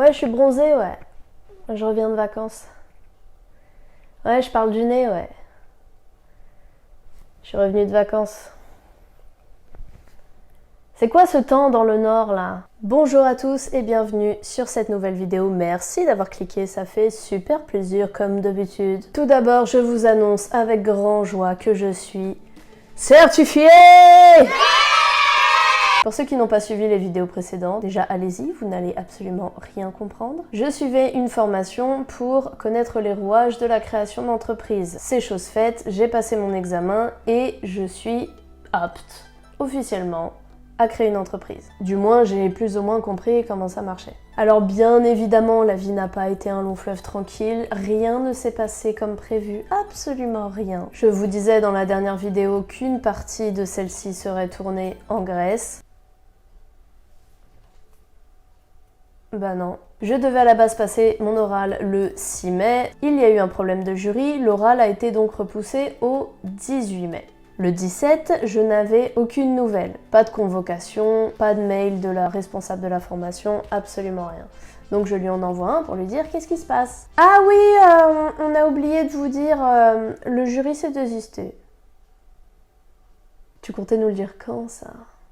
Ouais, je suis bronzée, ouais. Je reviens de vacances. Ouais, je parle du nez, ouais. Je suis revenue de vacances. C'est quoi ce temps dans le nord là? Bonjour à tous et bienvenue sur cette nouvelle vidéo. Merci d'avoir cliqué, ça fait super plaisir comme d'habitude. Tout d'abord, je vous annonce avec grand joie que je suis certifiée! Pour ceux qui n'ont pas suivi les vidéos précédentes, déjà allez-y, vous n'allez absolument rien comprendre. Je suivais une formation pour connaître les rouages de la création d'entreprise. C'est chose faite, j'ai passé mon examen et je suis apte, officiellement, à créer une entreprise. Du moins, j'ai plus ou moins compris comment ça marchait. Alors bien évidemment, la vie n'a pas été un long fleuve tranquille, rien ne s'est passé comme prévu, absolument rien. Je vous disais dans la dernière vidéo qu'une partie de celle-ci serait tournée en Grèce. Bah non. Je devais à la base passer mon oral le 6 mai. Il y a eu un problème de jury, l'oral a été donc repoussé au 18 mai. Le 17, je n'avais aucune nouvelle. Pas de convocation, pas de mail de la responsable de la formation, absolument rien. Donc je lui en envoie un pour lui dire qu'est-ce qui se passe. Ah oui, on a oublié de vous dire, le jury s'est désisté. Tu comptais nous le dire quand ça ?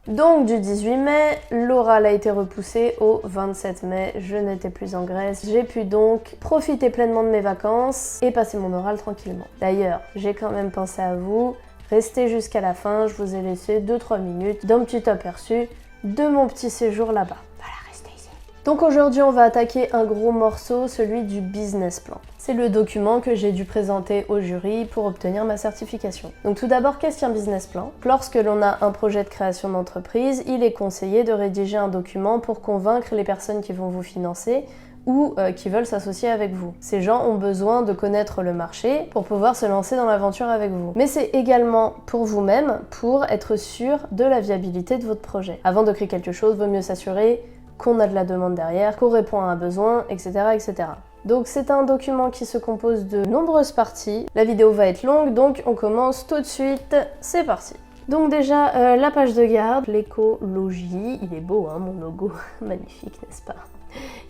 Donc du 18 mai, l'oral a été repoussé au 27 mai, je n'étais plus en Grèce, j'ai pu donc profiter pleinement de mes vacances et passer mon oral tranquillement. D'ailleurs, j'ai quand même pensé à vous, restez jusqu'à la fin, je vous ai laissé 2-3 minutes d'un petit aperçu de mon petit séjour là-bas. Voilà, restez ici. Donc aujourd'hui, on va attaquer un gros morceau, celui du business plan. C'est le document que j'ai dû présenter au jury pour obtenir ma certification. Donc tout d'abord, qu'est-ce qu'un business plan? Lorsque l'on a un projet de création d'entreprise, il est conseillé de rédiger un document pour convaincre les personnes qui vont vous financer ou qui veulent s'associer avec vous. Ces gens ont besoin de connaître le marché pour pouvoir se lancer dans l'aventure avec vous. Mais c'est également pour vous-même, pour être sûr de la viabilité de votre projet. Avant de créer quelque chose, il vaut mieux s'assurer qu'on a de la demande derrière, qu'on répond à un besoin, etc. etc. Donc c'est un document qui se compose de nombreuses parties. La vidéo va être longue, donc on commence tout de suite. C'est parti. Donc déjà, la page de garde, l'écologie. Il est beau, hein, mon logo. Magnifique, n'est-ce pas?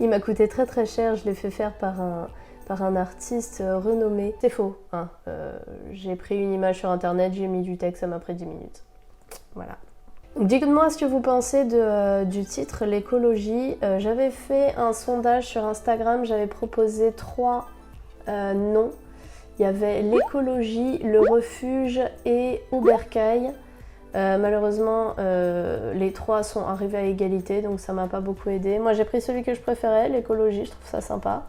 Il m'a coûté très très cher, je l'ai fait faire par un artiste renommé. C'est faux, hein. J'ai pris une image sur internet, j'ai mis du texte, ça m'a pris 10 minutes. Voilà. Dites-moi ce que vous pensez du titre, l'écologie. J'avais fait un sondage sur Instagram, j'avais proposé 3 noms. Il y avait l'écologie, le refuge et Aubercaille. Malheureusement, les 3 sont arrivés à égalité, donc ça m'a pas beaucoup aidé. Moi j'ai pris celui que je préférais, l'écologie, je trouve ça sympa.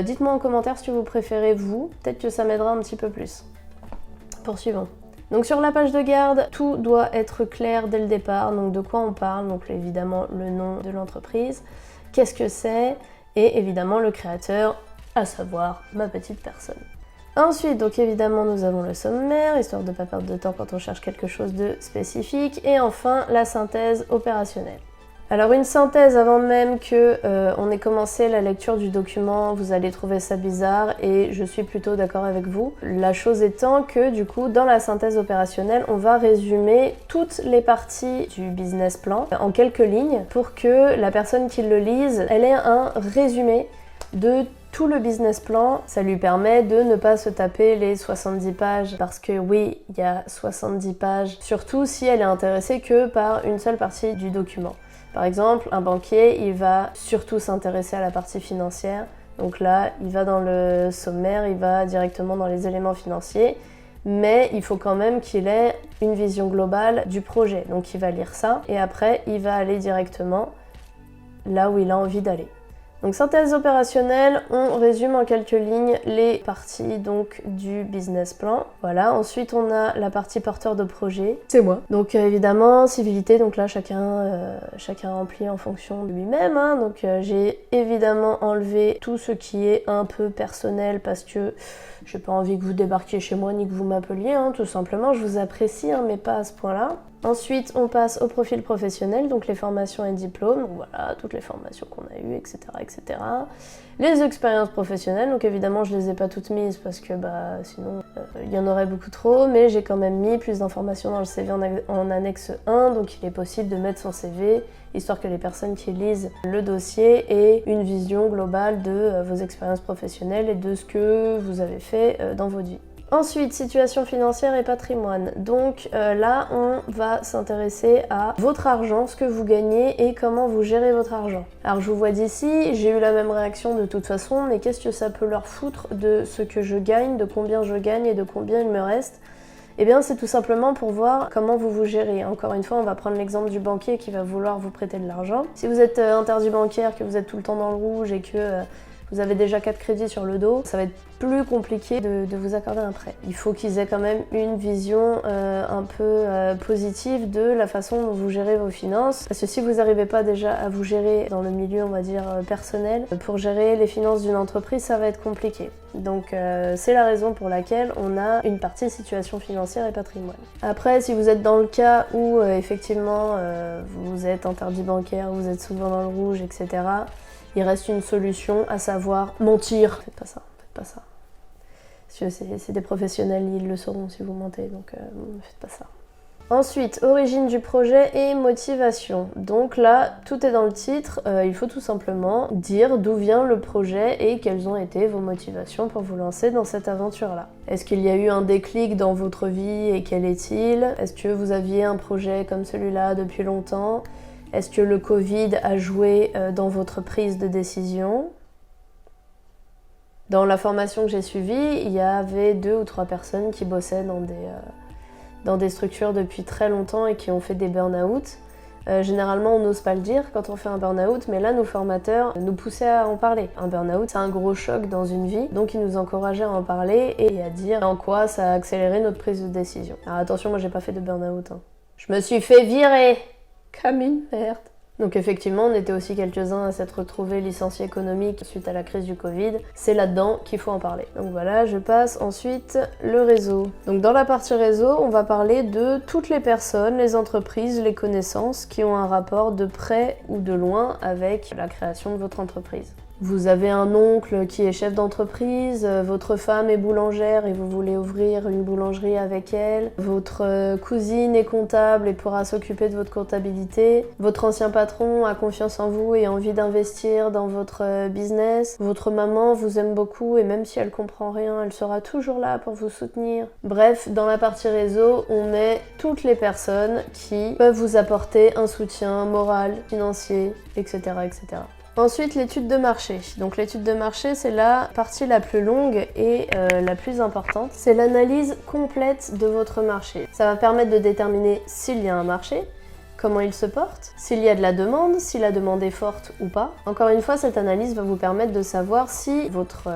Dites-moi en commentaire ce que vous préférez vous, peut-être que ça m'aidera un petit peu plus. Poursuivons. Donc sur la page de garde, tout doit être clair dès le départ, donc de quoi on parle, donc évidemment le nom de l'entreprise, qu'est-ce que c'est, et évidemment le créateur, à savoir ma petite personne. Ensuite, donc évidemment nous avons le sommaire, histoire de ne pas perdre de temps quand on cherche quelque chose de spécifique, et enfin la synthèse opérationnelle. Alors une synthèse avant même que on ait commencé la lecture du document, vous allez trouver ça bizarre et je suis plutôt d'accord avec vous. La chose étant que du coup dans la synthèse opérationnelle, on va résumer toutes les parties du business plan en quelques lignes pour que la personne qui le lise, elle ait un résumé de tout le business plan. Ça lui permet de ne pas se taper les 70 pages parce que oui, il y a 70 pages, surtout si elle est intéressée que par une seule partie du document. Par exemple, un banquier, il va surtout s'intéresser à la partie financière. Donc là, il va dans le sommaire, il va directement dans les éléments financiers. Mais il faut quand même qu'il ait une vision globale du projet. Donc il va lire ça et après, il va aller directement là où il a envie d'aller. Donc synthèse opérationnelle, on résume en quelques lignes les parties donc du business plan. Voilà, ensuite on a la partie porteur de projet, c'est moi. Donc évidemment civilité, donc là chacun remplit en fonction de lui-même. Hein. Donc j'ai évidemment enlevé tout ce qui est un peu personnel parce que j'ai pas envie que vous débarquiez chez moi ni que vous m'appeliez, hein, tout simplement. Je vous apprécie, hein, mais pas à ce point-là. Ensuite, on passe au profil professionnel, donc les formations et diplômes, donc voilà, toutes les formations qu'on a eues, etc., etc. Les expériences professionnelles, donc évidemment je les ai pas toutes mises parce que sinon il y en aurait beaucoup trop, mais j'ai quand même mis plus d'informations dans le CV en annexe 1, donc il est possible de mettre son CV, histoire que les personnes qui lisent le dossier aient une vision globale de vos expériences professionnelles et de ce que vous avez fait dans votre vie. Ensuite, situation financière et patrimoine. Donc là, on va s'intéresser à votre argent, ce que vous gagnez et comment vous gérez votre argent. Alors je vous vois d'ici, j'ai eu la même réaction de toute façon, mais qu'est-ce que ça peut leur foutre de ce que je gagne, de combien je gagne et de combien il me reste ? Eh bien, c'est tout simplement pour voir comment vous vous gérez. Encore une fois, on va prendre l'exemple du banquier qui va vouloir vous prêter de l'argent. Si vous êtes interdit bancaire, que vous êtes tout le temps dans le rouge et que vous avez déjà 4 crédits sur le dos, ça va être plus compliqué de vous accorder un prêt. Il faut qu'ils aient quand même une vision un peu positive de la façon dont vous gérez vos finances. Parce que si vous n'arrivez pas déjà à vous gérer dans le milieu, on va dire, personnel, pour gérer les finances d'une entreprise, ça va être compliqué. Donc c'est la raison pour laquelle on a une partie situation financière et patrimoine. Après, si vous êtes dans le cas où effectivement vous êtes interdit bancaire, vous êtes souvent dans le rouge, etc., il reste une solution, à savoir mentir. Faites pas ça, faites pas ça. Parce que c'est des professionnels, ils le sauront si vous mentez, donc ne faites pas ça. Ensuite, origine du projet et motivation. Donc là, tout est dans le titre, il faut tout simplement dire d'où vient le projet et quelles ont été vos motivations pour vous lancer dans cette aventure-là. Est-ce qu'il y a eu un déclic dans votre vie et quel est-il ? Est-ce que vous aviez un projet comme celui-là depuis longtemps ? Est-ce que le Covid a joué dans votre prise de décision ? Dans la formation que j'ai suivie, il y avait 2 ou 3 personnes qui bossaient dans des structures depuis très longtemps et qui ont fait des burn-out. Généralement, on n'ose pas le dire quand on fait un burn-out, mais là, nos formateurs nous poussaient à en parler. Un burn-out, c'est un gros choc dans une vie, donc ils nous encourageaient à en parler et à dire en quoi ça a accéléré notre prise de décision. Alors attention, moi j'ai pas fait de burn-out. Je me suis fait virer comme une merde. Donc effectivement, on était aussi quelques-uns à s'être retrouvés licenciés économiques suite à la crise du Covid. C'est là-dedans qu'il faut en parler. Donc voilà, je passe ensuite le réseau. Donc dans la partie réseau, on va parler de toutes les personnes, les entreprises, les connaissances qui ont un rapport de près ou de loin avec la création de votre entreprise. Vous avez un oncle qui est chef d'entreprise, votre femme est boulangère et vous voulez ouvrir une boulangerie avec elle, votre cousine est comptable et pourra s'occuper de votre comptabilité, votre ancien patron a confiance en vous et a envie d'investir dans votre business, votre maman vous aime beaucoup et même si elle comprend rien, elle sera toujours là pour vous soutenir. Bref, dans la partie réseau, on met toutes les personnes qui peuvent vous apporter un soutien moral, financier, etc., etc. Ensuite, l'étude de marché. Donc l'étude de marché, c'est la partie la plus longue et la plus importante. C'est l'analyse complète de votre marché. Ça va permettre de déterminer s'il y a un marché, comment il se porte, s'il y a de la demande, si la demande est forte ou pas. Encore une fois, cette analyse va vous permettre de savoir si votre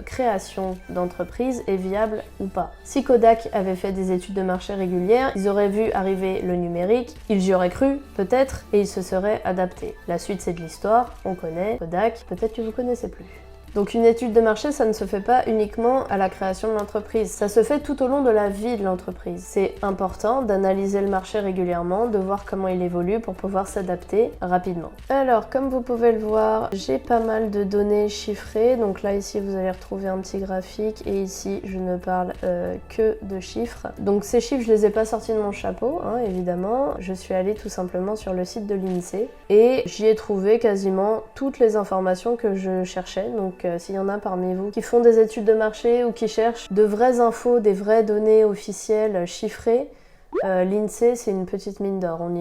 création d'entreprise est viable ou pas. Si Kodak avait fait des études de marché régulières, ils auraient vu arriver le numérique, ils y auraient cru, peut-être, et ils se seraient adaptés. La suite, c'est de l'histoire, on connaît Kodak, peut-être que vous connaissez plus. Donc une étude de marché, ça ne se fait pas uniquement à la création de l'entreprise, ça se fait tout au long de la vie de l'entreprise. C'est important d'analyser le marché régulièrement, de voir comment il évolue pour pouvoir s'adapter rapidement. Alors, comme vous pouvez le voir, j'ai pas mal de données chiffrées. Donc là, ici, vous allez retrouver un petit graphique et ici, je ne parle que de chiffres. Donc ces chiffres, je les ai pas sortis de mon chapeau, hein, évidemment. Je suis allée tout simplement sur le site de l'INSEE et j'y ai trouvé quasiment toutes les informations que je cherchais. Donc s'il y en a parmi vous qui font des études de marché ou qui cherchent de vraies infos, des vraies données officielles chiffrées, l'INSEE c'est une petite mine d'or, on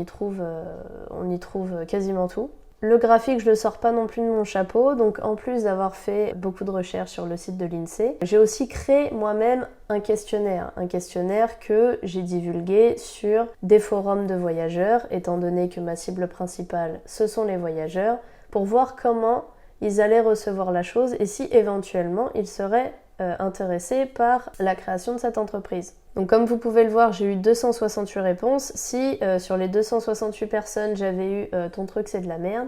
y trouve quasiment tout. Le graphique, je le sors pas non plus de mon chapeau, donc en plus d'avoir fait beaucoup de recherches sur le site de l'INSEE, j'ai aussi créé moi-même un questionnaire que j'ai divulgué sur des forums de voyageurs, étant donné que ma cible principale, ce sont les voyageurs, pour voir comment ils allaient recevoir la chose et si éventuellement ils seraient intéressés par la création de cette entreprise. Donc comme vous pouvez le voir, j'ai eu 268 réponses. Si sur les 268 personnes j'avais eu ton truc c'est de la merde,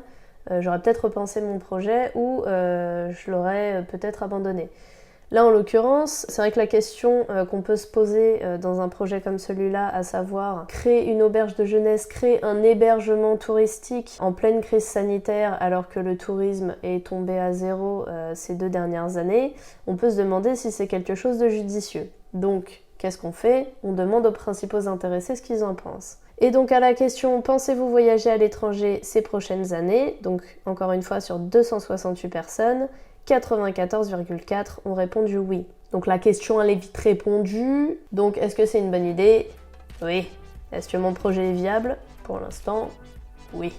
j'aurais peut-être repensé mon projet ou je l'aurais peut-être abandonné. Là, en l'occurrence, c'est vrai que la question qu'on peut se poser dans un projet comme celui-là, à savoir créer une auberge de jeunesse, créer un hébergement touristique en pleine crise sanitaire alors que le tourisme est tombé à zéro ces 2 dernières années, on peut se demander si c'est quelque chose de judicieux. Donc, qu'est-ce qu'on fait? On demande aux principaux intéressés ce qu'ils en pensent. Et donc à la question « Pensez-vous voyager à l'étranger ces prochaines années ?» Donc encore une fois sur 268 personnes, 94,4 ont répondu oui. Donc la question elle est vite répondue. Donc est-ce que c'est une bonne idée? Oui. Est-ce que mon projet est viable? Pour l'instant, oui.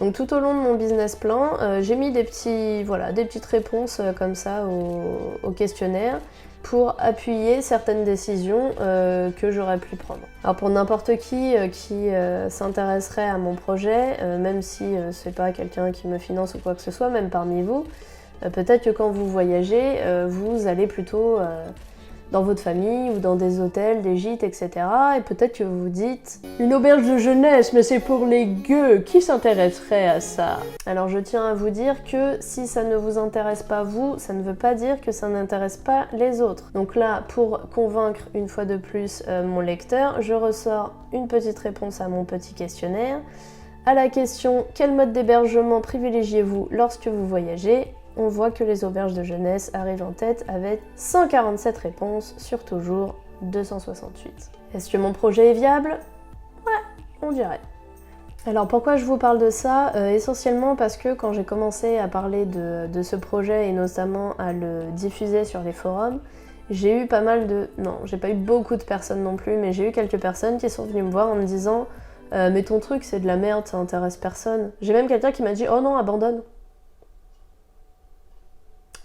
Donc tout au long de mon business plan, j'ai mis des petites réponses comme ça au questionnaire pour appuyer certaines décisions que j'aurais pu prendre. Alors pour n'importe qui s'intéresserait à mon projet, même si c'est pas quelqu'un qui me finance ou quoi que ce soit, même parmi vous, peut-être que quand vous voyagez, vous allez plutôt dans votre famille ou dans des hôtels, des gîtes, etc. Et peut-être que vous vous dites « Une auberge de jeunesse, mais c'est pour les gueux, qui s'intéresserait à ça ?» Alors je tiens à vous dire que si ça ne vous intéresse pas vous, ça ne veut pas dire que ça n'intéresse pas les autres. Donc là, pour convaincre une fois de plus mon lecteur, je ressors une petite réponse à mon petit questionnaire. À la question « Quel mode d'hébergement privilégiez-vous lorsque vous voyagez ?» on voit que les auberges de jeunesse arrivent en tête avec 147 réponses sur toujours 268. Est-ce que mon projet est viable? Ouais, on dirait. Alors pourquoi je vous parle de ça? Essentiellement parce que quand j'ai commencé à parler de ce projet et notamment à le diffuser sur les forums, j'ai eu pas mal de... Non, j'ai pas eu beaucoup de personnes non plus, mais j'ai eu quelques personnes qui sont venues me voir en me disant mais ton truc c'est de la merde, ça intéresse personne. J'ai même quelqu'un qui m'a dit oh non, abandonne.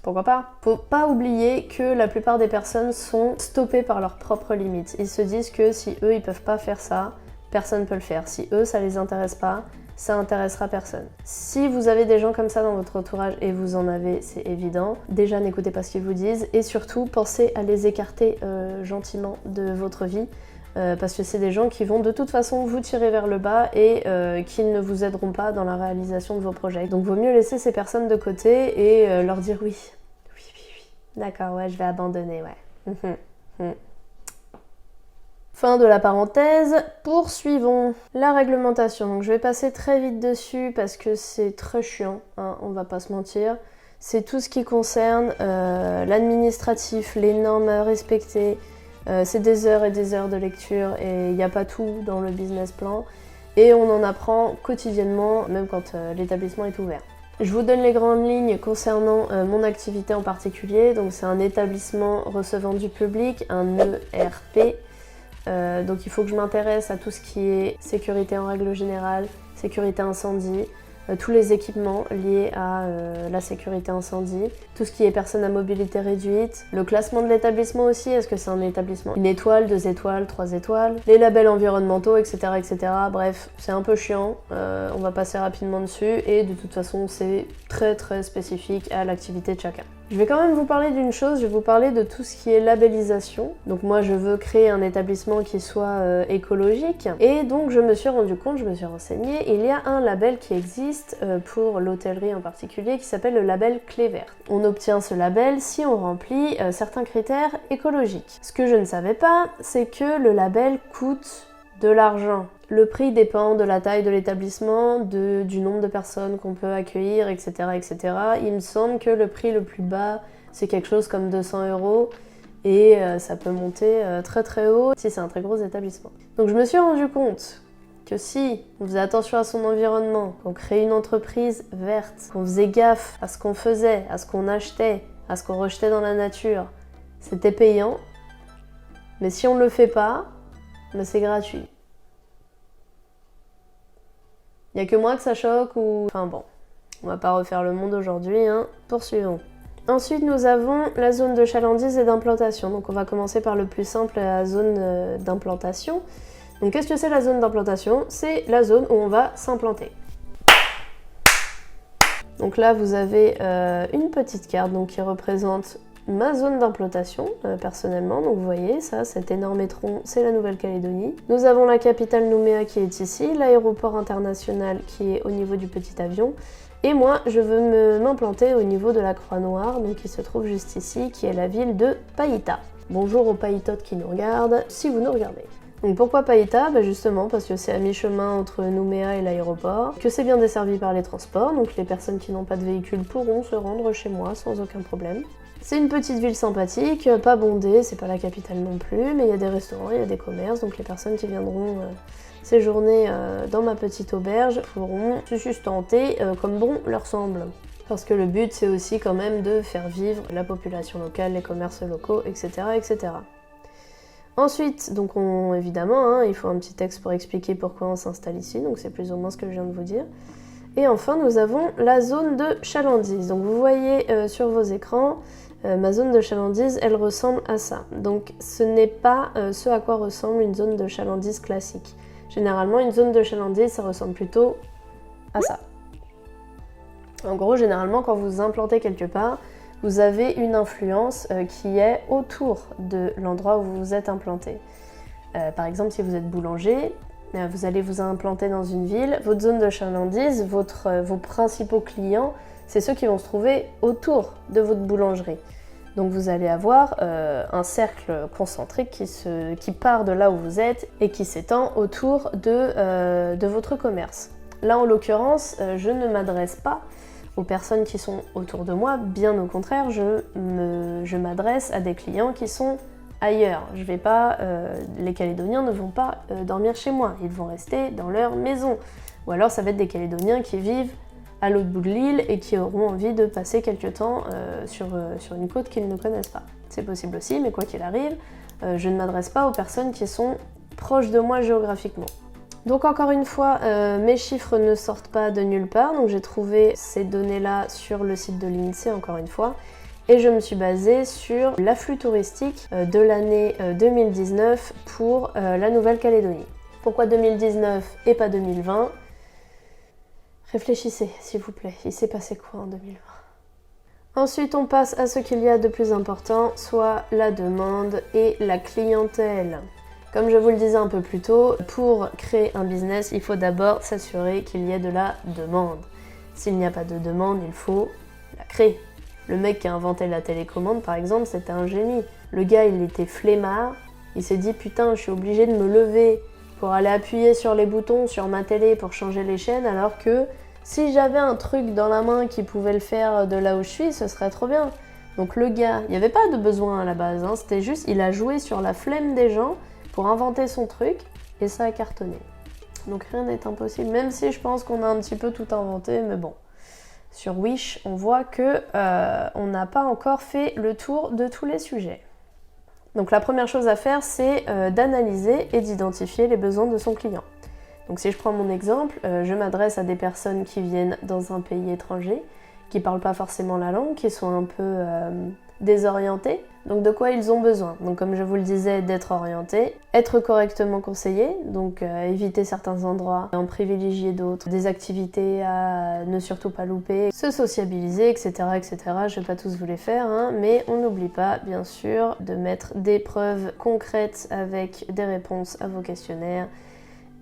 Pourquoi pas? Faut pas oublier que la plupart des personnes sont stoppées par leurs propres limites. Ils se disent que si eux ils peuvent pas faire ça, personne ne peut le faire. Si eux ça les intéresse pas, ça intéressera personne. Si vous avez des gens comme ça dans votre entourage, et vous en avez, c'est évident, déjà n'écoutez pas ce qu'ils vous disent et surtout pensez à les écarter gentiment de votre vie. Parce que c'est des gens qui vont de toute façon vous tirer vers le bas et qui ne vous aideront pas dans la réalisation de vos projets. Donc vaut mieux laisser ces personnes de côté et leur dire oui. D'accord, ouais, je vais abandonner, ouais. Fin de la parenthèse, poursuivons. La réglementation, donc je vais passer très vite dessus parce que c'est très chiant, hein, on va pas se mentir. C'est tout ce qui concerne l'administratif, les normes à respecter. C'est des heures et des heures de lecture et il n'y a pas tout dans le business plan. Et on en apprend quotidiennement, même quand l'établissement est ouvert. Je vous donne les grandes lignes concernant mon activité en particulier. Donc c'est un établissement recevant du public, un ERP. Donc il faut que je m'intéresse à tout ce qui est sécurité en règle générale, sécurité incendie, tous les équipements liés à la sécurité incendie, tout ce qui est personnes à mobilité réduite, le classement de l'établissement aussi, est-ce que c'est un établissement 1 étoile, 2 étoiles, 3 étoiles, les labels environnementaux, etc. etc. Bref, c'est un peu chiant, on va passer rapidement dessus et de toute façon c'est très très spécifique à l'activité de chacun. Je vais quand même vous parler d'une chose, je vais vous parler de tout ce qui est labellisation. Donc moi je veux créer un établissement qui soit écologique et donc je me suis rendu compte, je me suis renseignée, il y a un label qui existe pour l'hôtellerie en particulier qui s'appelle le label Clé Verte. On obtient ce label si on remplit certains critères écologiques. Ce que je ne savais pas, c'est que le label coûte de l'argent. Le prix dépend de la taille de l'établissement, du nombre de personnes qu'on peut accueillir, etc., etc. Il me semble que le prix le plus bas, c'est quelque chose comme 200 € et ça peut monter très très haut si c'est un très gros établissement. Donc je me suis rendu compte que si on faisait attention à son environnement, qu'on créait une entreprise verte, qu'on faisait gaffe à ce qu'on faisait, à ce qu'on achetait, à ce qu'on rejetait dans la nature, c'était payant. Mais si on ne le fait pas, ben c'est gratuit. Il n'y a que moi que ça choque ou... Enfin bon, on va pas refaire le monde aujourd'hui, hein. Poursuivons. Ensuite, nous avons la zone de chalandise et d'implantation. Donc on va commencer par le plus simple, la zone d'implantation. Donc qu'est-ce que c'est la zone d'implantation? C'est la zone où on va s'implanter. Donc là, vous avez une petite carte donc, qui représente ma zone d'implantation, personnellement. Donc vous voyez, ça, cet énorme étron, c'est la Nouvelle-Calédonie. Nous avons la capitale Nouméa qui est ici, l'aéroport international qui est au niveau du petit avion. Et moi, je veux m'implanter au niveau de la Croix-Noire, donc qui se trouve juste ici, qui est la ville de Païta. Bonjour aux Païtotes qui nous regardent, si vous nous regardez. Donc pourquoi Païta? Justement parce que c'est à mi-chemin entre Nouméa et l'aéroport, que c'est bien desservi par les transports, donc les personnes qui n'ont pas de véhicule pourront se rendre chez moi sans aucun problème. C'est une petite ville sympathique, pas bondée, c'est pas la capitale non plus, mais il y a des restaurants, il y a des commerces, donc les personnes qui viendront séjourner dans ma petite auberge pourront se sustenter comme bon leur semble. Parce que le but c'est aussi quand même de faire vivre la population locale, les commerces locaux, etc. etc. Ensuite, donc évidemment, il faut un petit texte pour expliquer pourquoi on s'installe ici, donc c'est plus ou moins ce que je viens de vous dire. Et enfin, nous avons la zone de chalandise. Donc vous voyez sur vos écrans, ma zone de chalandise, elle ressemble à ça. Donc ce n'est pas ce à quoi ressemble une zone de chalandise classique. Généralement, une zone de chalandise, ça ressemble plutôt à ça. En gros, généralement, quand vous vous implantez quelque part, vous avez une influence qui est autour de l'endroit où vous vous êtes implanté. Par exemple, si vous êtes boulanger, vous allez vous implanter dans une ville, votre zone de chalandise, vos principaux clients, c'est ceux qui vont se trouver autour de votre boulangerie. Donc vous allez avoir un cercle concentrique qui part de là où vous êtes et qui s'étend autour de votre commerce. Là, en l'occurrence, je ne m'adresse pas aux personnes qui sont autour de moi, bien au contraire, je m'adresse à des clients qui sont ailleurs. Les Calédoniens ne vont pas dormir chez moi, ils vont rester dans leur maison. Ou alors ça va être des Calédoniens qui vivent à l'autre bout de l'île et qui auront envie de passer quelques temps sur une côte qu'ils ne connaissent pas. C'est possible aussi, mais quoi qu'il arrive, je ne m'adresse pas aux personnes qui sont proches de moi géographiquement. Donc encore une fois, mes chiffres ne sortent pas de nulle part, donc j'ai trouvé ces données-là sur le site de l'INSEE encore une fois, et je me suis basée sur l'afflux touristique de l'année 2019 pour la Nouvelle-Calédonie. Pourquoi 2019 et pas 2020? Réfléchissez, s'il vous plaît, il s'est passé quoi en 2020? Ensuite, on passe à ce qu'il y a de plus important, soit la demande et la clientèle. Comme je vous le disais un peu plus tôt, pour créer un business, il faut d'abord s'assurer qu'il y ait de la demande. S'il n'y a pas de demande, il faut la créer. Le mec qui a inventé la télécommande, par exemple, c'était un génie. Le gars, il était flemmard, il s'est dit « Putain, je suis obligé de me lever pour aller appuyer sur les boutons sur ma télé pour changer les chaînes, alors que si j'avais un truc dans la main qui pouvait le faire de là où je suis, ce serait trop bien. » Donc le gars, il n'y avait pas de besoin à la base, c'était juste, il a joué sur la flemme des gens pour inventer son truc, et ça a cartonné. Donc rien n'est impossible, même si je pense qu'on a un petit peu tout inventé, mais bon. Sur Wish, on voit que on n'a pas encore fait le tour de tous les sujets. Donc la première chose à faire, c'est d'analyser et d'identifier les besoins de son client. Donc si je prends mon exemple, je m'adresse à des personnes qui viennent dans un pays étranger, qui ne parlent pas forcément la langue, qui sont un peu désorientés. Donc de quoi ils ont besoin? Donc comme je vous le disais, d'être orientés, être correctement conseillé, donc éviter certains endroits, en privilégier d'autres, des activités à ne surtout pas louper, se sociabiliser, etc. etc. Je vais pas tous vous les faire, mais on n'oublie pas bien sûr de mettre des preuves concrètes avec des réponses à vos questionnaires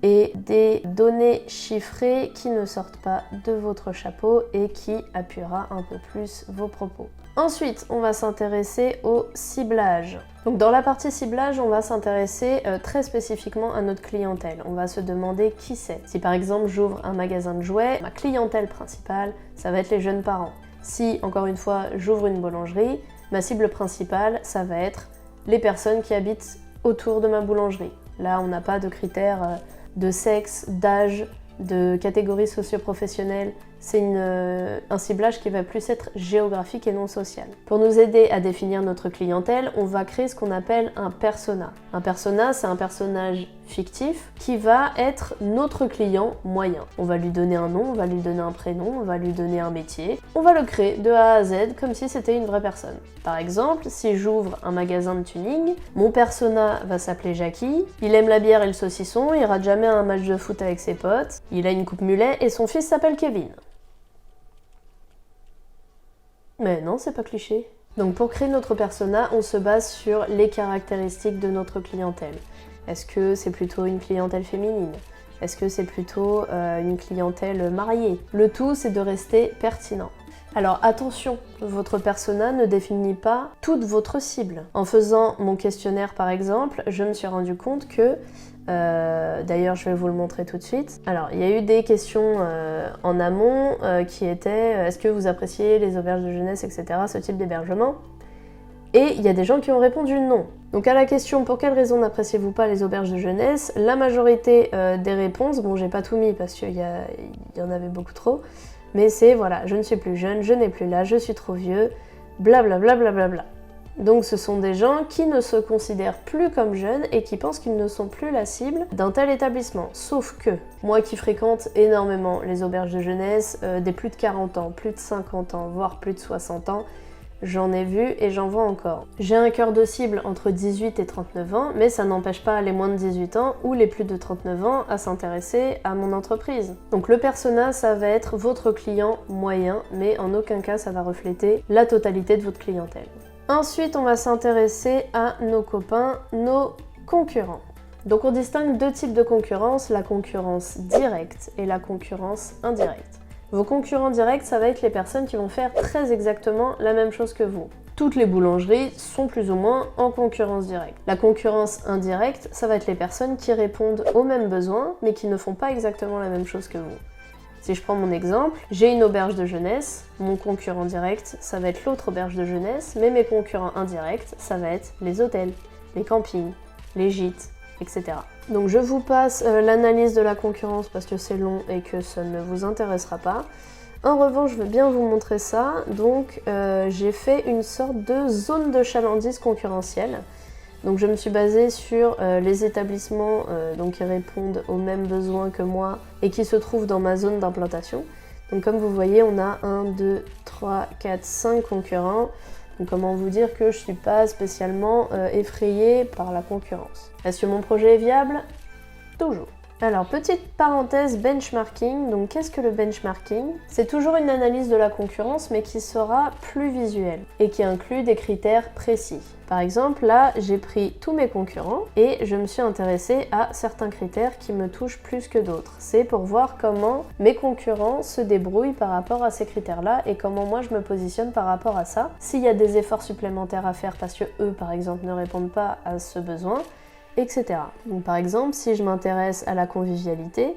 et des données chiffrées qui ne sortent pas de votre chapeau et qui appuiera un peu plus vos propos. Ensuite, on va s'intéresser au ciblage. Donc dans la partie ciblage, on va s'intéresser très spécifiquement à notre clientèle. On va se demander qui c'est. Si par exemple j'ouvre un magasin de jouets, ma clientèle principale, ça va être les jeunes parents. Si, encore une fois, j'ouvre une boulangerie, ma cible principale, ça va être les personnes qui habitent autour de ma boulangerie. Là, on n'a pas de critères de sexe, d'âge, de catégorie socio-professionnelle. C'est un ciblage qui va plus être géographique et non social. Pour nous aider à définir notre clientèle, on va créer ce qu'on appelle un persona. Un persona, c'est un personnage fictif qui va être notre client moyen. On va lui donner un nom, on va lui donner un prénom, on va lui donner un métier. On va le créer de A à Z comme si c'était une vraie personne. Par exemple, si j'ouvre un magasin de tuning, mon persona va s'appeler Jackie, il aime la bière et le saucisson, il rate jamais un match de foot avec ses potes, il a une coupe mulet et son fils s'appelle Kevin. Mais non, c'est pas cliché. Donc pour créer notre persona, on se base sur les caractéristiques de notre clientèle. Est-ce que c'est plutôt une clientèle féminine? Est-ce que c'est plutôt une clientèle mariée? Le tout, c'est de rester pertinent. Alors attention, votre persona ne définit pas toute votre cible. En faisant mon questionnaire par exemple, je me suis rendu compte que, d'ailleurs je vais vous le montrer tout de suite. Alors il y a eu des questions en amont qui étaient est-ce que vous appréciez les auberges de jeunesse, etc., ce type d'hébergement? Et il y a des gens qui ont répondu non. Donc à la question pour quelle raison n'appréciez-vous pas les auberges de jeunesse, la majorité des réponses, bon j'ai pas tout mis parce qu'il y en avait beaucoup trop, mais c'est voilà, je ne suis plus jeune, je n'ai plus l'âge, je suis trop vieux, blablabla. Bla. Donc ce sont des gens qui ne se considèrent plus comme jeunes et qui pensent qu'ils ne sont plus la cible d'un tel établissement. Sauf que, moi qui fréquente énormément les auberges de jeunesse, des plus de 40 ans, plus de 50 ans, voire plus de 60 ans, j'en ai vu et j'en vois encore. J'ai un cœur de cible entre 18 et 39 ans, mais ça n'empêche pas les moins de 18 ans ou les plus de 39 ans à s'intéresser à mon entreprise. Donc le persona, ça va être votre client moyen, mais en aucun cas ça va refléter la totalité de votre clientèle. Ensuite, on va s'intéresser à nos copains, nos concurrents. Donc on distingue deux types de concurrence, la concurrence directe et la concurrence indirecte. Vos concurrents directs, ça va être les personnes qui vont faire très exactement la même chose que vous. Toutes les boulangeries sont plus ou moins en concurrence directe. La concurrence indirecte, ça va être les personnes qui répondent aux mêmes besoins, mais qui ne font pas exactement la même chose que vous. Si je prends mon exemple, j'ai une auberge de jeunesse, mon concurrent direct, ça va être l'autre auberge de jeunesse, mais mes concurrents indirects, ça va être les hôtels, les campings, les gîtes, etc. Donc je vous passe l'analyse de la concurrence parce que c'est long et que ça ne vous intéressera pas. En revanche, je veux bien vous montrer ça. Donc j'ai fait une sorte de zone de chalandise concurrentielle. Donc je me suis basée sur les établissements donc, qui répondent aux mêmes besoins que moi et qui se trouvent dans ma zone d'implantation. Donc comme vous voyez, on a 1, 2, 3, 4, 5 concurrents. Donc comment vous dire que je ne suis pas spécialement effrayée par la concurrence. Est-ce que mon projet est viable? Toujours. Alors, petite parenthèse benchmarking. Donc qu'est-ce que le benchmarking? C'est toujours une analyse de la concurrence mais qui sera plus visuelle et qui inclut des critères précis. Par exemple, là, j'ai pris tous mes concurrents et je me suis intéressée à certains critères qui me touchent plus que d'autres. C'est pour voir comment mes concurrents se débrouillent par rapport à ces critères-là et comment moi je me positionne par rapport à ça. S'il y a des efforts supplémentaires à faire parce que eux, par exemple, ne répondent pas à ce besoin, etc. Donc par exemple, si je m'intéresse à la convivialité,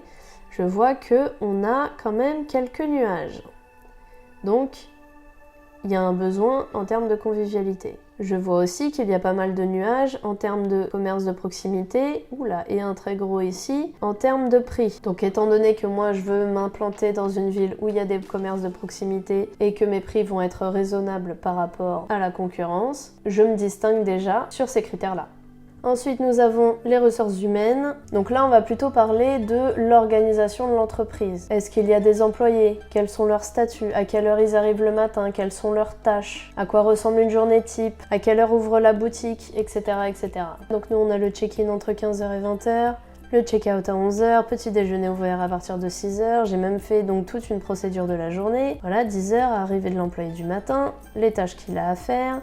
je vois qu'on a quand même quelques nuages. Donc, il y a un besoin en termes de convivialité. Je vois aussi qu'il y a pas mal de nuages en termes de commerce de proximité, oula, et un très gros ici, en termes de prix. Donc étant donné que moi je veux m'implanter dans une ville où il y a des commerces de proximité et que mes prix vont être raisonnables par rapport à la concurrence, je me distingue déjà sur ces critères-là. Ensuite, nous avons les ressources humaines. Donc là, on va plutôt parler de l'organisation de l'entreprise. Est-ce qu'il y a des employés? Quels sont leurs statuts? À quelle heure ils arrivent le matin? Quelles sont leurs tâches? À quoi ressemble une journée type? À quelle heure ouvre la boutique? Etc. etc. Donc nous, on a le check-in entre 15h et 20h. Le check-out à 11h, petit déjeuner ouvert à partir de 6h. J'ai même fait donc toute une procédure de la journée. Voilà, 10h, arrivée de l'employé du matin, les tâches qu'il a à faire.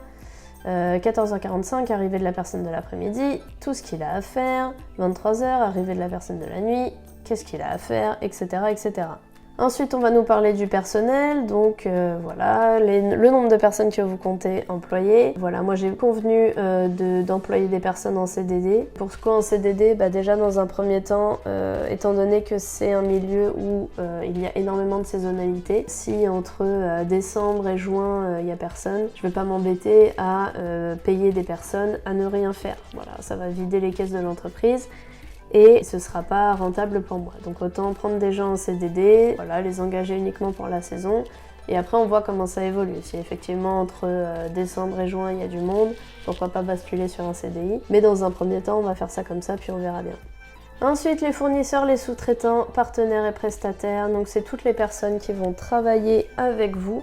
14h45, arrivée de la personne de l'après-midi, tout ce qu'il a à faire, 23h, arrivée de la personne de la nuit, qu'est-ce qu'il a à faire, etc. etc. Ensuite, on va nous parler du personnel, donc voilà, le nombre de personnes que vous comptez employer. Voilà, moi j'ai convenu d'employer des personnes en CDD. Pourquoi en CDD? Déjà dans un premier temps, étant donné que c'est un milieu où il y a énormément de saisonnalité, si entre décembre et juin il n'y a personne, je ne vais pas m'embêter à payer des personnes à ne rien faire. Voilà, ça va vider les caisses de l'entreprise. Et ce ne sera pas rentable pour moi. Donc autant prendre des gens en CDD, voilà, les engager uniquement pour la saison, et après on voit comment ça évolue. Si effectivement entre décembre et juin il y a du monde, pourquoi pas basculer sur un CDI. Mais dans un premier temps, on va faire ça comme ça, puis on verra bien. Ensuite, les fournisseurs, les sous-traitants, partenaires et prestataires, donc c'est toutes les personnes qui vont travailler avec vous,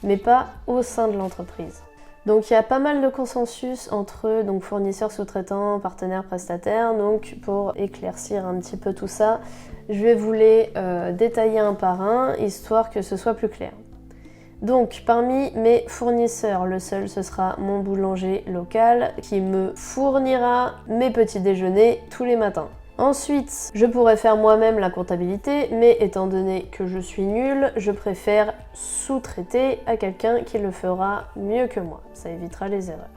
mais pas au sein de l'entreprise. Donc il y a pas mal de consensus entre donc, fournisseurs, sous-traitants, partenaires, prestataires. Donc pour éclaircir un petit peu tout ça, je vais vous les détailler un par un, histoire que ce soit plus clair. Donc parmi mes fournisseurs, le seul ce sera mon boulanger local qui me fournira mes petits déjeuners tous les matins. Ensuite, je pourrais faire moi-même la comptabilité, mais étant donné que je suis nulle, je préfère sous-traiter à quelqu'un qui le fera mieux que moi. Ça évitera les erreurs.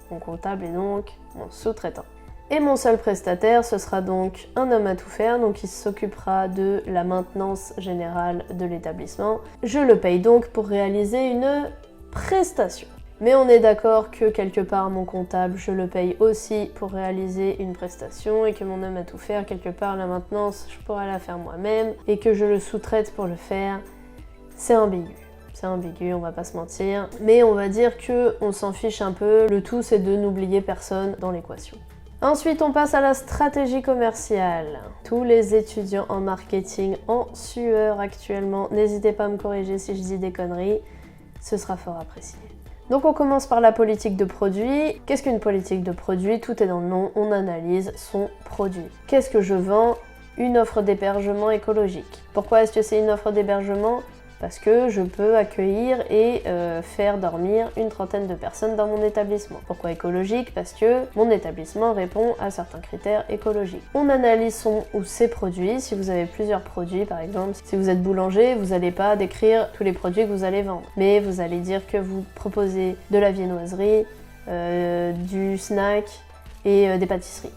Mon comptable est donc mon sous-traitant. Et mon seul prestataire, ce sera donc un homme à tout faire, donc il s'occupera de la maintenance générale de l'établissement. Je le paye donc pour réaliser une prestation. Mais on est d'accord que quelque part mon comptable, je le paye aussi pour réaliser une prestation et que mon homme à tout faire, quelque part la maintenance, je pourrais la faire moi-même et que je le sous-traite pour le faire, c'est ambigu. C'est ambigu, on va pas se mentir. Mais on va dire que on s'en fiche un peu, le tout c'est de n'oublier personne dans l'équation. Ensuite, on passe à la stratégie commerciale. Tous les étudiants en marketing en sueur actuellement, n'hésitez pas à me corriger si je dis des conneries, ce sera fort apprécié. Donc on commence par la politique de produit. Qu'est-ce qu'une politique de produit? Tout est dans le nom, on analyse son produit. Qu'est-ce que je vends? Une offre d'hébergement écologique. Pourquoi est-ce que c'est une offre d'hébergement? Parce que je peux accueillir et faire dormir une trentaine de personnes dans mon établissement. Pourquoi écologique? Parce que mon établissement répond à certains critères écologiques. On analyse son ou ses produits. Si vous avez plusieurs produits, par exemple, si vous êtes boulanger, vous n'allez pas décrire tous les produits que vous allez vendre. Mais vous allez dire que vous proposez de la viennoiserie, du snack et des pâtisseries.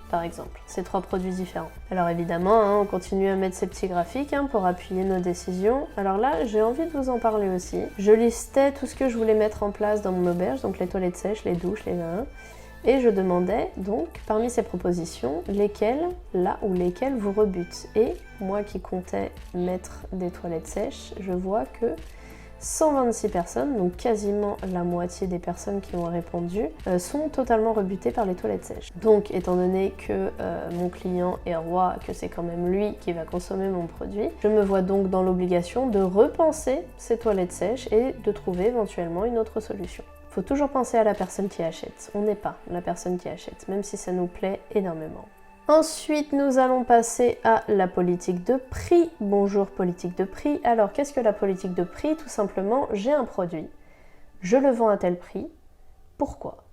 Par exemple, c'est 3 produits différents. Alors évidemment, on continue à mettre ces petits graphiques pour appuyer nos décisions. Alors là, j'ai envie de vous en parler aussi. Je listais tout ce que je voulais mettre en place dans mon auberge, donc les toilettes sèches, les douches, les nains. Et je demandais donc, parmi ces propositions, lesquelles vous rebutent. Et moi qui comptais mettre des toilettes sèches, je vois que 126 personnes, donc quasiment la moitié des personnes qui ont répondu, sont totalement rebutées par les toilettes sèches. Donc, étant donné que mon client est roi, que c'est quand même lui qui va consommer mon produit, je me vois donc dans l'obligation de repenser ces toilettes sèches et de trouver éventuellement une autre solution. Il faut toujours penser à la personne qui achète. On n'est pas la personne qui achète, même si ça nous plaît énormément. Ensuite, nous allons passer à la politique de prix. Bonjour politique de prix. Alors, qu'est-ce que la politique de prix? Tout simplement, j'ai un produit, je le vends à tel prix. Pourquoi?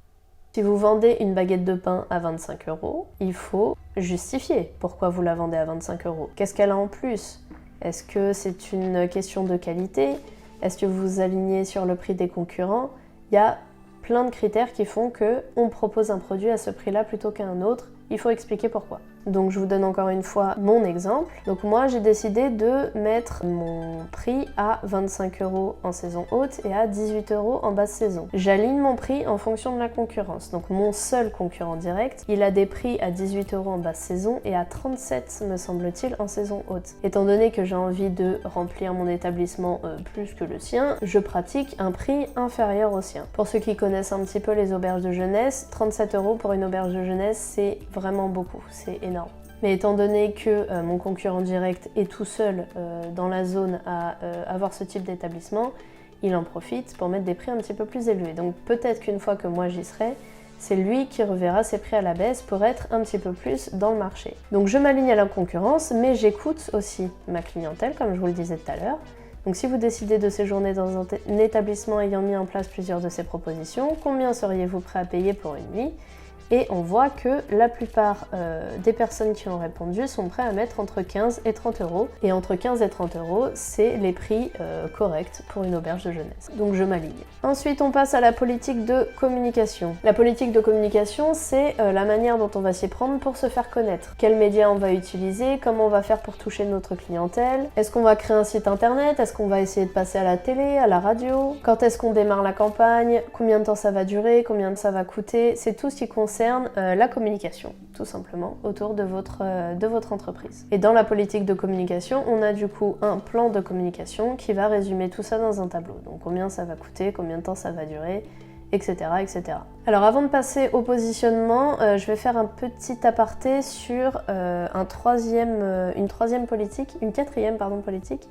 Si vous vendez une baguette de pain à 25 €, il faut justifier pourquoi vous la vendez à 25 €. Qu'est-ce qu'elle a en plus? Est-ce que c'est une question de qualité? Est-ce que vous vous alignez sur le prix des concurrents? Il y a plein de critères qui font qu'on propose un produit à ce prix-là plutôt qu'un autre. Il faut expliquer pourquoi. Donc je vous donne encore une fois mon exemple. Donc moi j'ai décidé de mettre mon prix à 25 € en saison haute et à 18 € en basse saison. J'aligne mon prix en fonction de la concurrence. Donc mon seul concurrent direct, il a des prix à 18 € en basse saison et à 37 me semble-t-il en saison haute. Étant donné que j'ai envie de remplir mon établissement plus que le sien, je pratique un prix inférieur au sien. Pour ceux qui connaissent un petit peu les auberges de jeunesse, 37 € pour une auberge de jeunesse, c'est vraiment beaucoup, c'est énorme. Mais étant donné que mon concurrent direct est tout seul dans la zone à avoir ce type d'établissement, il en profite pour mettre des prix un petit peu plus élevés. Donc peut-être qu'une fois que moi j'y serai, c'est lui qui reverra ses prix à la baisse pour être un petit peu plus dans le marché. Donc je m'aligne à la concurrence, mais j'écoute aussi ma clientèle, comme je vous le disais tout à l'heure. Donc si vous décidez de séjourner dans un établissement ayant mis en place plusieurs de ces propositions, combien seriez-vous prêt à payer pour une nuit ? Et on voit que la plupart des personnes qui ont répondu sont prêts à mettre entre 15 et 30 €. Et entre 15 et 30 €, c'est les prix corrects pour une auberge de jeunesse. Donc je m'aligne. Ensuite, on passe à la politique de communication. La politique de communication, c'est la manière dont on va s'y prendre pour se faire connaître. Quels médias on va utiliser, comment on va faire pour toucher notre clientèle. Est-ce qu'on va créer un site internet? Est-ce qu'on va essayer de passer à la télé, à la radio? Quand est-ce qu'on démarre la campagne? Combien de temps ça va durer? Combien de ça va coûter? C'est tout ce qui concerne la communication, tout simplement, autour de votre entreprise. Et dans la politique de communication, on a du coup un plan de communication qui va résumer tout ça dans un tableau. Donc combien ça va coûter, combien de temps ça va durer, etc. etc. Alors avant de passer au positionnement, je vais faire un petit aparté sur une quatrième politique,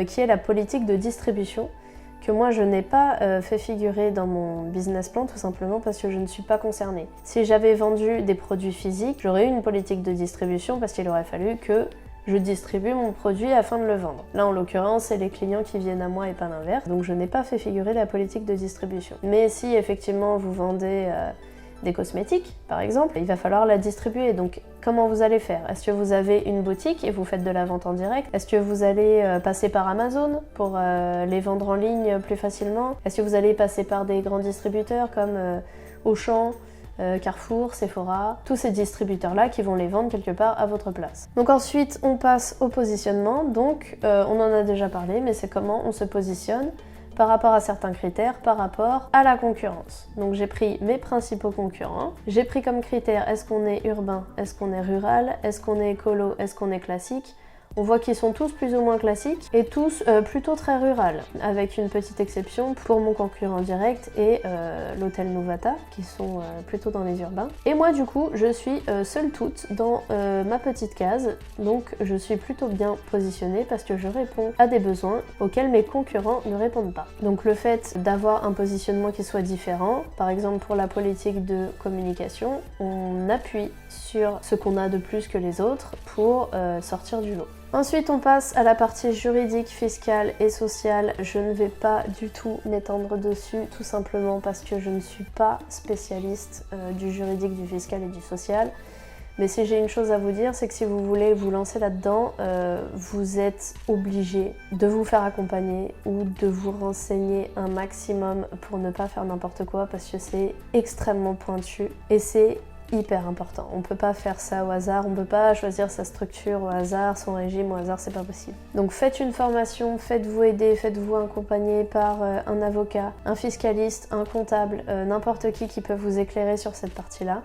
qui est la politique de distribution, que moi je n'ai pas fait figurer dans mon business plan tout simplement parce que je ne suis pas concernée. Si j'avais vendu des produits physiques, j'aurais eu une politique de distribution parce qu'il aurait fallu que je distribue mon produit afin de le vendre. Là, en l'occurrence, c'est les clients qui viennent à moi et pas l'inverse, donc je n'ai pas fait figurer la politique de distribution. Mais si effectivement vous vendez des cosmétiques, par exemple, il va falloir la distribuer. Donc, comment vous allez faire? Est-ce que vous avez une boutique et vous faites de la vente en direct? Est-ce que vous allez passer par Amazon pour les vendre en ligne plus facilement? Est-ce que vous allez passer par des grands distributeurs comme Auchan, Carrefour, Sephora, tous ces distributeurs-là qui vont les vendre quelque part à votre place. Donc ensuite, on passe au positionnement. Donc, on en a déjà parlé, mais c'est comment on se positionne par rapport à certains critères, par rapport à la concurrence. Donc j'ai pris mes principaux concurrents. J'ai pris comme critère, est-ce qu'on est urbain, est-ce qu'on est rural, est-ce qu'on est écolo, est-ce qu'on est classique. On voit qu'ils sont tous plus ou moins classiques et tous plutôt très rural, avec une petite exception pour mon concurrent direct et l'hôtel Novata, qui sont plutôt dans les urbains. Et moi du coup, je suis seule toute dans ma petite case, donc je suis plutôt bien positionnée parce que je réponds à des besoins auxquels mes concurrents ne répondent pas. Donc le fait d'avoir un positionnement qui soit différent, par exemple pour la politique de communication, on appuie sur ce qu'on a de plus que les autres pour sortir du lot. Ensuite, on passe à la partie juridique, fiscale et sociale. Je ne vais pas du tout m'étendre dessus, tout simplement parce que je ne suis pas spécialiste du juridique, du fiscal et du social. Mais si j'ai une chose à vous dire, c'est que si vous voulez vous lancer là-dedans, vous êtes obligé de vous faire accompagner ou de vous renseigner un maximum pour ne pas faire n'importe quoi parce que c'est extrêmement pointu et c'est hyper important. On peut pas faire ça au hasard, on peut pas choisir sa structure au hasard, son régime au hasard, c'est pas possible. Donc faites une formation, faites-vous aider, faites-vous accompagner par un avocat, un fiscaliste, un comptable, n'importe qui peut vous éclairer sur cette partie-là.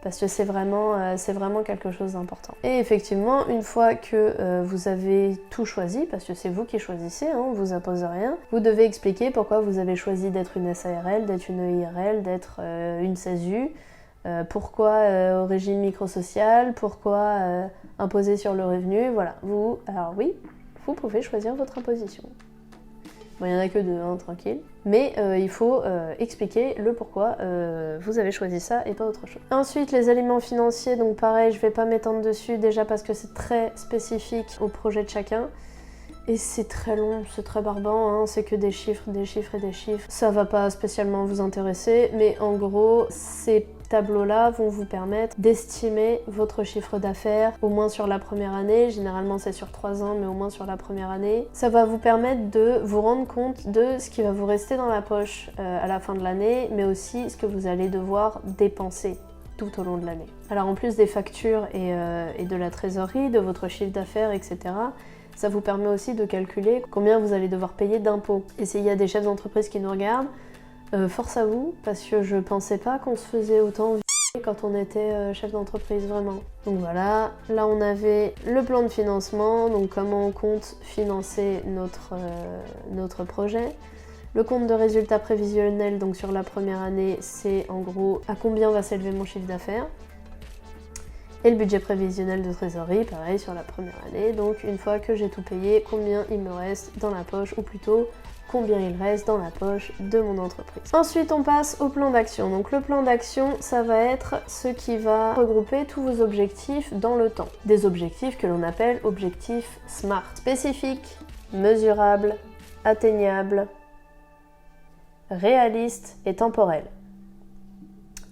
Parce que c'est vraiment quelque chose d'important. Et effectivement, une fois que vous avez tout choisi, parce que c'est vous qui choisissez, hein, on ne vous impose rien, vous devez expliquer pourquoi vous avez choisi d'être une SARL, d'être une EIRL, d'être une SASU, pourquoi au régime microsocial, pourquoi imposé sur le revenu, voilà. Alors oui, vous pouvez choisir votre imposition. Bon, il n'y en a que deux, hein, tranquille. Mais il faut expliquer le pourquoi vous avez choisi ça et pas autre chose. Ensuite, les éléments financiers, donc pareil, je vais pas m'étendre dessus, déjà parce que c'est très spécifique au projet de chacun. Et c'est très long, c'est très barbant, hein, c'est que des chiffres et des chiffres. Ça va pas spécialement vous intéresser, mais en gros, ces tableaux-là vont vous permettre d'estimer votre chiffre d'affaires, au moins sur la première année. Généralement, c'est sur 3 ans, mais au moins sur la première année. Ça va vous permettre de vous rendre compte de ce qui va vous rester dans la poche à la fin de l'année, mais aussi ce que vous allez devoir dépenser tout au long de l'année. Alors en plus des factures et de la trésorerie, de votre chiffre d'affaires, etc., ça vous permet aussi de calculer combien vous allez devoir payer d'impôts. Et s'il y a des chefs d'entreprise qui nous regardent, force à vous, parce que je pensais pas qu'on se faisait autant quand on était chef d'entreprise, vraiment. Donc voilà, là on avait le plan de financement, donc comment on compte financer notre projet. Le compte de résultat prévisionnel, donc sur la première année, c'est en gros à combien va s'élever mon chiffre d'affaires. Et le budget prévisionnel de trésorerie, pareil, sur la première année. Donc une fois que j'ai tout payé, combien il me reste dans la poche, ou plutôt combien il reste dans la poche de mon entreprise. Ensuite, on passe au plan d'action. Donc le plan d'action, ça va être ce qui va regrouper tous vos objectifs dans le temps. Des objectifs que l'on appelle objectifs SMART. Spécifiques, mesurables, atteignables, réalistes et temporels.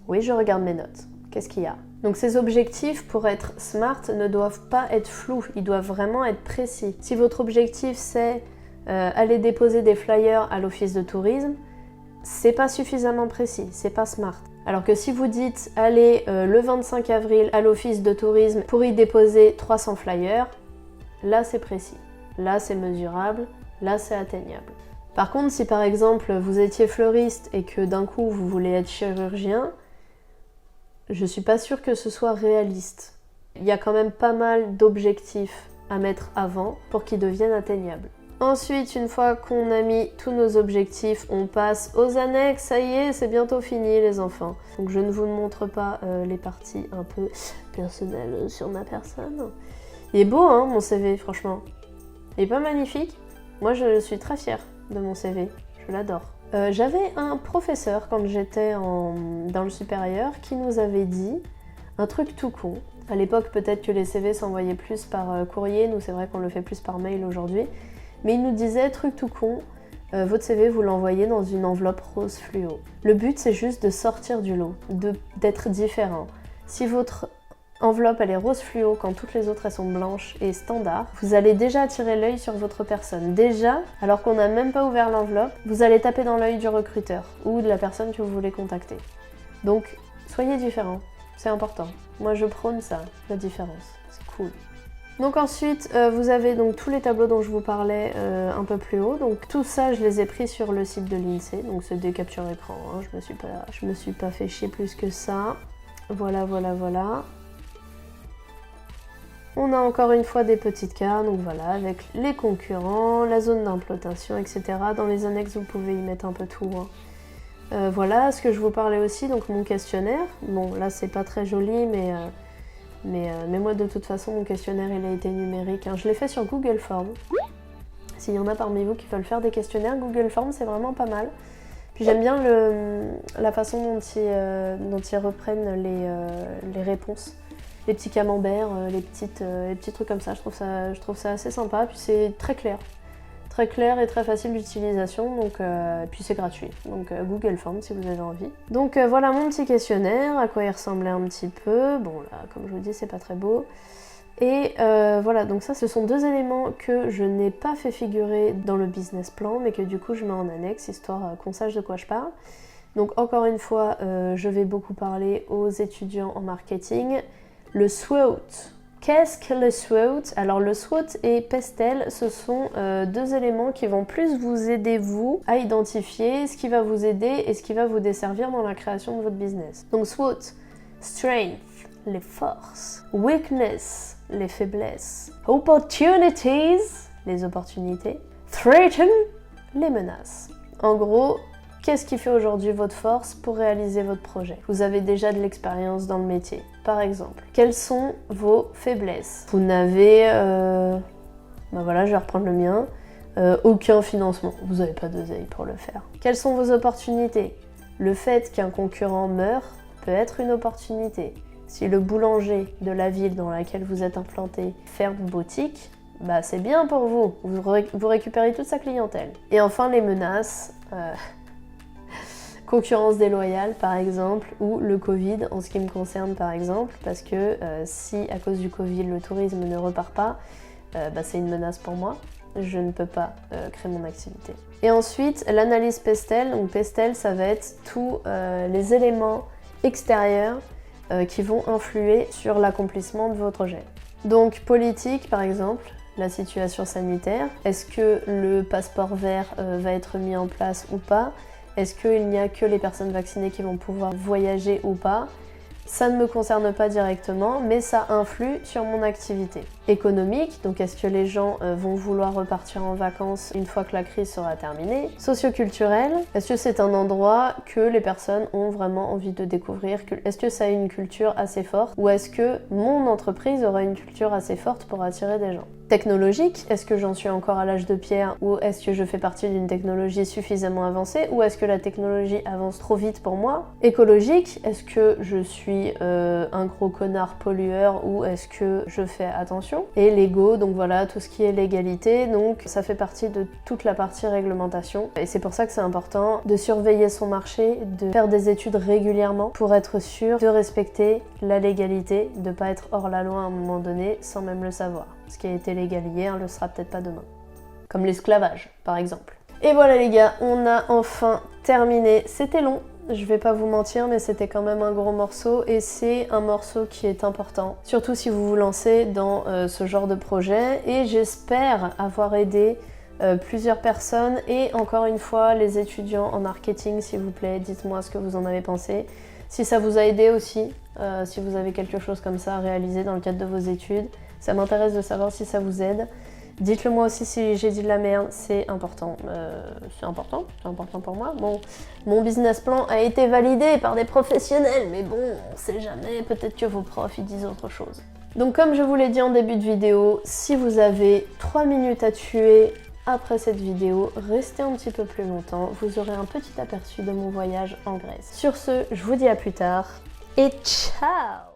Oui, je regarde mes notes. Qu'est-ce qu'il y a ? Donc ces objectifs, pour être SMART, ne doivent pas être flous, ils doivent vraiment être précis. Si votre objectif c'est aller déposer des flyers à l'office de tourisme, c'est pas suffisamment précis, c'est pas SMART. Alors que si vous dites allez le 25 avril à l'office de tourisme pour y déposer 300 flyers, là c'est précis, là c'est mesurable, là c'est atteignable. Par contre, si par exemple vous étiez fleuriste et que d'un coup vous voulez être chirurgien, je suis pas sûre que ce soit réaliste. Il y a quand même pas mal d'objectifs à mettre avant pour qu'ils deviennent atteignables. Ensuite, une fois qu'on a mis tous nos objectifs, on passe aux annexes. Ça y est, c'est bientôt fini les enfants. Donc je ne vous montre pas les parties un peu personnelles sur ma personne. Il est beau hein, mon CV, franchement. Il est pas magnifique. Moi je suis très fière de mon CV, je l'adore. J'avais un professeur quand j'étais dans le supérieur qui nous avait dit un truc tout con. À l'époque, peut-être que les CV s'envoyaient plus par courrier, nous c'est vrai qu'on le fait plus par mail aujourd'hui. Mais il nous disait, truc tout con, votre CV vous l'envoyez dans une enveloppe rose fluo. Le but c'est juste de sortir du lot, d'être différent. Si votre enveloppe elle est rose fluo quand toutes les autres elles sont blanches et standard, vous allez déjà attirer l'œil sur votre personne. Déjà, alors qu'on n'a même pas ouvert l'enveloppe, vous allez taper dans l'œil du recruteur ou de la personne que vous voulez contacter. Donc, soyez différents, c'est important. Moi je prône ça, la différence, c'est cool. Donc ensuite, vous avez donc tous les tableaux dont je vous parlais un peu plus haut. Donc tout ça, je les ai pris sur le site de l'INSEE, donc c'est des captures écran, hein. Je me suis pas fait chier plus que ça. Voilà, voilà, voilà. On a encore une fois des petites cartes, donc voilà, avec les concurrents, la zone d'implantation, etc. Dans les annexes, vous pouvez y mettre un peu tout, hein. Voilà, ce que je vous parlais aussi, donc mon questionnaire. Bon, là, c'est pas très joli, mais moi, de toute façon, mon questionnaire, il a été numérique, hein. Je l'ai fait sur Google Forms. S'il y en a parmi vous qui veulent faire des questionnaires, Google Forms, c'est vraiment pas mal. Puis j'aime bien la façon dont ils reprennent les réponses. Les petits camemberts, les petits trucs comme ça, je trouve ça assez sympa. Puis c'est très clair et très facile d'utilisation, donc puis c'est gratuit. Donc Google Forms si vous avez envie. Donc voilà mon petit questionnaire, à quoi il ressemblait un petit peu. Bon là, comme je vous dis, c'est pas très beau. Et voilà, donc ça ce sont deux éléments que je n'ai pas fait figurer dans le business plan, mais que du coup je mets en annexe, histoire qu'on sache de quoi je parle. Donc encore une fois, je vais beaucoup parler aux étudiants en marketing. Le SWOT. Qu'est-ce que le SWOT? Alors le SWOT et PESTEL, ce sont deux éléments qui vont plus vous aider vous à identifier ce qui va vous aider et ce qui va vous desservir dans la création de votre business. Donc SWOT, Strength, les forces, Weakness, les faiblesses, Opportunities, les opportunités, Threaten, les menaces. En gros, qu'est-ce qui fait aujourd'hui votre force pour réaliser votre projet? Vous avez déjà de l'expérience dans le métier. Par exemple, quelles sont vos faiblesses? Vous n'avez, ben voilà, je vais reprendre le mien, aucun financement. Vous n'avez pas d'oseille pour le faire. Quelles sont vos opportunités? Le fait qu'un concurrent meure peut être une opportunité. Si le boulanger de la ville dans laquelle vous êtes implanté ferme boutique, bah c'est bien pour vous. Vous récupérez toute sa clientèle. Et enfin, les menaces. Concurrence déloyale par exemple, ou le Covid en ce qui me concerne par exemple, parce que si à cause du Covid le tourisme ne repart pas, bah, c'est une menace pour moi, je ne peux pas créer mon activité. Et ensuite l'analyse PESTEL, donc PESTEL ça va être tous les éléments extérieurs qui vont influer sur l'accomplissement de votre projet. Donc politique par exemple, la situation sanitaire, est-ce que le passeport vert va être mis en place ou pas? Est-ce qu'il n'y a que les personnes vaccinées qui vont pouvoir voyager ou pas? Ça ne me concerne pas directement, mais ça influe sur mon activité. Économique, donc est-ce que les gens vont vouloir repartir en vacances une fois que la crise sera terminée? Socioculturel, est-ce que c'est un endroit que les personnes ont vraiment envie de découvrir? Est-ce que ça a une culture assez forte? Ou est-ce que mon entreprise aura une culture assez forte pour attirer des gens? Technologique, est-ce que j'en suis encore à l'âge de pierre ou est-ce que je fais partie d'une technologie suffisamment avancée ou est-ce que la technologie avance trop vite pour moi? Écologique, est-ce que je suis un gros connard pollueur ou est-ce que je fais attention? Et l'ego, donc voilà, tout ce qui est légalité, donc ça fait partie de toute la partie réglementation et c'est pour ça que c'est important de surveiller son marché, de faire des études régulièrement pour être sûr de respecter la légalité, de ne pas être hors la loi à un moment donné sans même le savoir. Ce qui a été légal hier le sera peut-être pas demain. Comme l'esclavage, par exemple. Et voilà les gars, on a enfin terminé. C'était long, je vais pas vous mentir, mais c'était quand même un gros morceau et c'est un morceau qui est important. Surtout si vous vous lancez dans ce genre de projet et j'espère avoir aidé plusieurs personnes et encore une fois les étudiants en marketing s'il vous plaît, dites-moi ce que vous en avez pensé. Si ça vous a aidé aussi, si vous avez quelque chose comme ça à réaliser dans le cadre de vos études. Ça m'intéresse de savoir si ça vous aide. Dites-le moi aussi si j'ai dit de la merde, c'est important. C'est important pour moi. Bon, mon business plan a été validé par des professionnels, mais bon, on sait jamais, peut-être que vos profs ils disent autre chose. Donc comme je vous l'ai dit en début de vidéo, si vous avez 3 minutes à tuer après cette vidéo, restez un petit peu plus longtemps, vous aurez un petit aperçu de mon voyage en Grèce. Sur ce, je vous dis à plus tard et ciao!